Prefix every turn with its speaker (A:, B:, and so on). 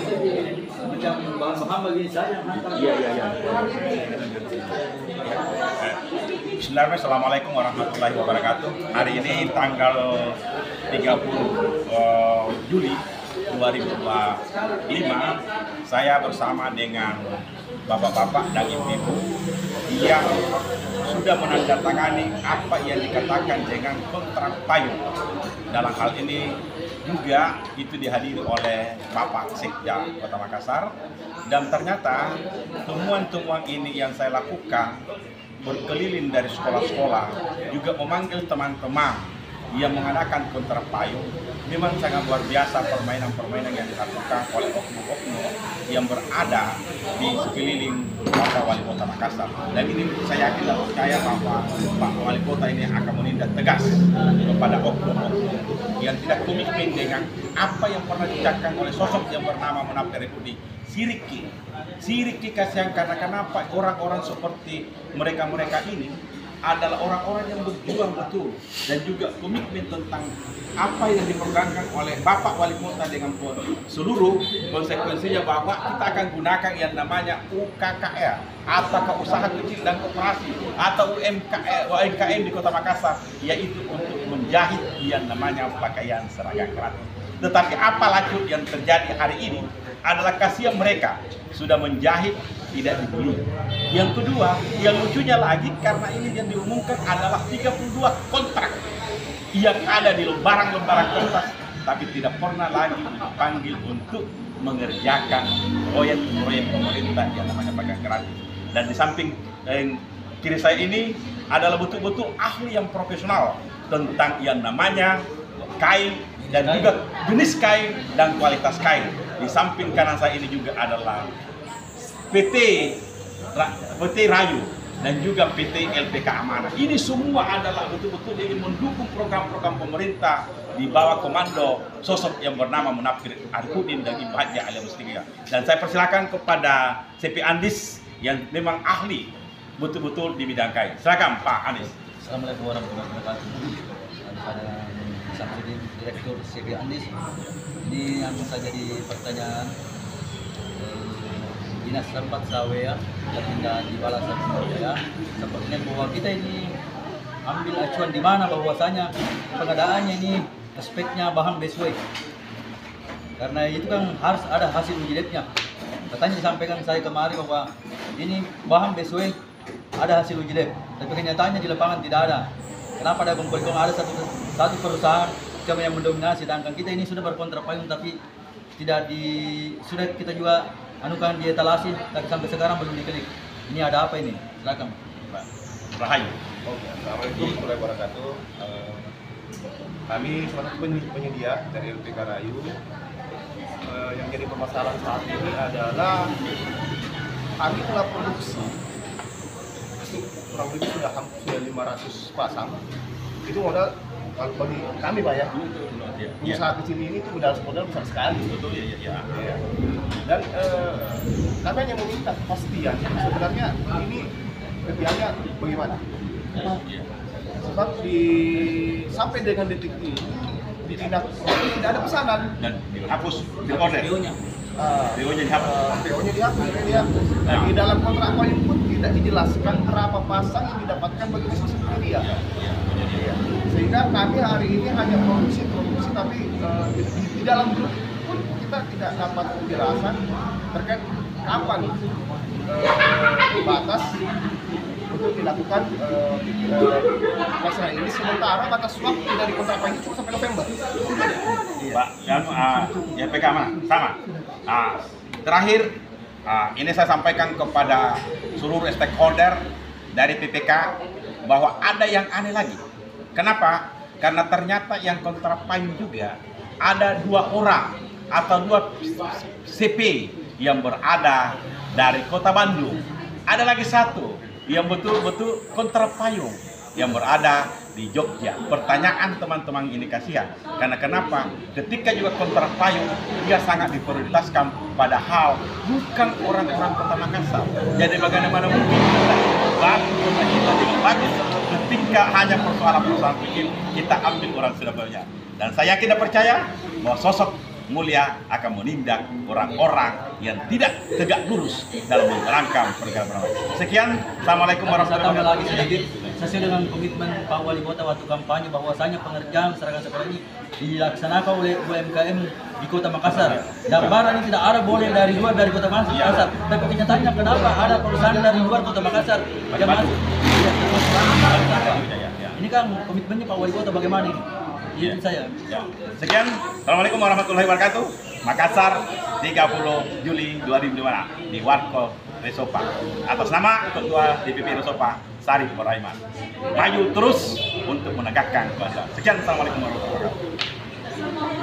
A: Macam bahan-bahan bagi saya.
B: Iya. Bismillahirrahmanirrahim. Assalamualaikum warahmatullahi wabarakatuh. Hari ini tanggal 30 Juli 2025, saya bersama dengan bapak-bapak dan ibu-ibu yang sudah menandatangani apa yang dikatakan dengan kontrak payung. Dalam hal ini juga itu dihadiri oleh Bapak Sekda Kota Makassar, dan ternyata temuan-temuan ini yang saya lakukan berkeliling dari sekolah-sekolah, juga memanggil teman-teman yang mengadakan kontrak payung. Memang sangat luar biasa permainan-permainan yang dilakukan oleh oknum-oknum yang berada di sekeliling Bapak Wali Kota Makassar. Dan ini saya yakin dan percaya bahwa Pak Wali Kota ini akan menindak tegas kepada oknum-oknum yang tidak komitmen dengan apa yang pernah diucapkan oleh sosok yang bernama Munafik Republik Siriki kasihan. Karena kenapa orang-orang seperti mereka ini adalah orang-orang yang berjuang betul dan juga komitmen tentang apa yang diperjuangkan oleh Bapak Wali Kota dengan seluruh konsekuensinya, bahwa kita akan gunakan yang namanya UKKR atau usaha kecil dan koperasi atau UMKM di Kota Makassar, yaitu untuk menjahit yang namanya pakaian seragam gratis. Tetapi apa lanjut yang terjadi hari ini adalah kasihan mereka sudah menjahit tidak dibeli. Yang kedua, yang lucunya lagi, karena ini yang diumumkan adalah 32 kontrak yang ada di lembaran-lembaran kertas, tapi tidak pernah lagi dipanggil untuk mengerjakan proyek-proyek pemerintah yang namanya pakaian gratis. Dan di samping kiri saya ini adalah betul-betul ahli yang profesional tentang yang namanya kain dan juga jenis kain dan kualitas kain. Di samping kanan saya ini juga adalah PT Rayu dan juga PT LPK Amanah. Ini semua adalah betul-betul ingin mendukung program-program pemerintah di bawah komando sosok yang bernama Munafik Arifudin dan Ibu Haja Alia Mustika. Dan saya persilakan kepada CP Andis yang memang ahli betul-betul di bidang kain. Silakan Pak Andis.
A: Assalamualaikum warahmatullahi wabarakatuh. Pada Samsudin, Direktur CP Andis. Ini yang saja di pertanyaan Dinas Tempat Sawea tertindak di Balasan Surabaya, sepertinya bahwa kita ini ambil acuan di mana bahwasanya pengadaannya ini aspeknya bahan BSW, karena itu kan harus ada hasil uji labnya. Katanya disampaikan saya kemarin bahwa ini bahan BSW ada hasil uji lab, tapi kenyataannya di lapangan tidak ada. Kenapa ada kumpul-kumpul, ada satu perusahaan yang mendominasi, sedangkan kita ini sudah berkontrak payung tapi sudah kita juga anukan di etalasi, tapi sampai sekarang belum diklik. Ini ada apa ini? Silakan Pak.
B: Rahayu.
C: Oke, Assalamualaikum warahmatullahi wabarakatuh. Kami selaku penyedia dari LPK Rayu, yang jadi permasalahan saat ini adalah kami telah produksi kurang lebih sudah hampir 500 pasang. Itu modal kalau bagi kami Pak ya. Usaha kecil ini tuh modal besar sekali.
B: Betul ya.
C: Dan kami hanya meminta kepastian sebenarnya ini kerjanya bagaimana. Sebab sampai dengan detik ini di tidak ada pesanan
B: Dan dihapus di order. PO-nya
C: dihapus. Nah, di dalam kontrak payung pun tidak dijelaskan berapa pasang yang didapatkan bagi bisnis media. Sehingga kami hari ini hanya produksi, tapi di dalam grup pun kita tidak dapat penjelasan terkait kapan batas untuk dilakukan pelaksanaan ini. Sementara batas waktu dari kontrak payung cuma sampai November.
B: Pak, ya PK mana? Sama. Terakhir, ini saya sampaikan kepada seluruh stakeholder dari PPK bahwa ada yang aneh lagi. Kenapa? Karena ternyata yang kontrak payung juga ada 2 orang atau 2 CP yang berada dari Kota Bandung. Ada lagi 1 yang betul-betul kontrak payung yang berada di Jogja. Pertanyaan teman-teman ini kasihan. Karena kenapa? Ketika juga kontrak payung, dia sangat diprioritaskan, padahal bukan orang-orang Kota Makassar. Jadi bagaimana mungkin kita bagus, kota kita dengan bagus, ketika hanya persoalan kecil, kita ambil orang Surabaya. Dan saya yakin dan percaya bahwa sosok mulia akan menindak orang-orang yang tidak tegak lurus dalam merangkam perkara. Sekian, Assalamualaikum warahmatullahi
A: Tambah lagi
B: wabarakatuh.
A: sedikit, sesuai dengan komitmen Pak Wali Kota waktu kampanye bahwasanya pengerjaan seragam sekolah ini dilaksanakan oleh UMKM di Kota Makassar. Dan barang ini tidak ada boleh dari luar dari Kota Makassar. Tapi kenyataannya kenapa ada perusahaan dari luar Kota Makassar yang masuk? Ya, termasuk ini kan komitmennya Pak Wali Kota bagaimana ini? Itu saya.
B: Ya. Sekian, Assalamualaikum warahmatullahi wabarakatuh. Makassar, 30 Juli 2005 di Warkop Resopa. Atas nama Ketua DPP Resopa, Sarif Boraiman. Maju terus untuk menegakkan keadilan. Sekian, Assalamualaikum warahmatullahi wabarakatuh.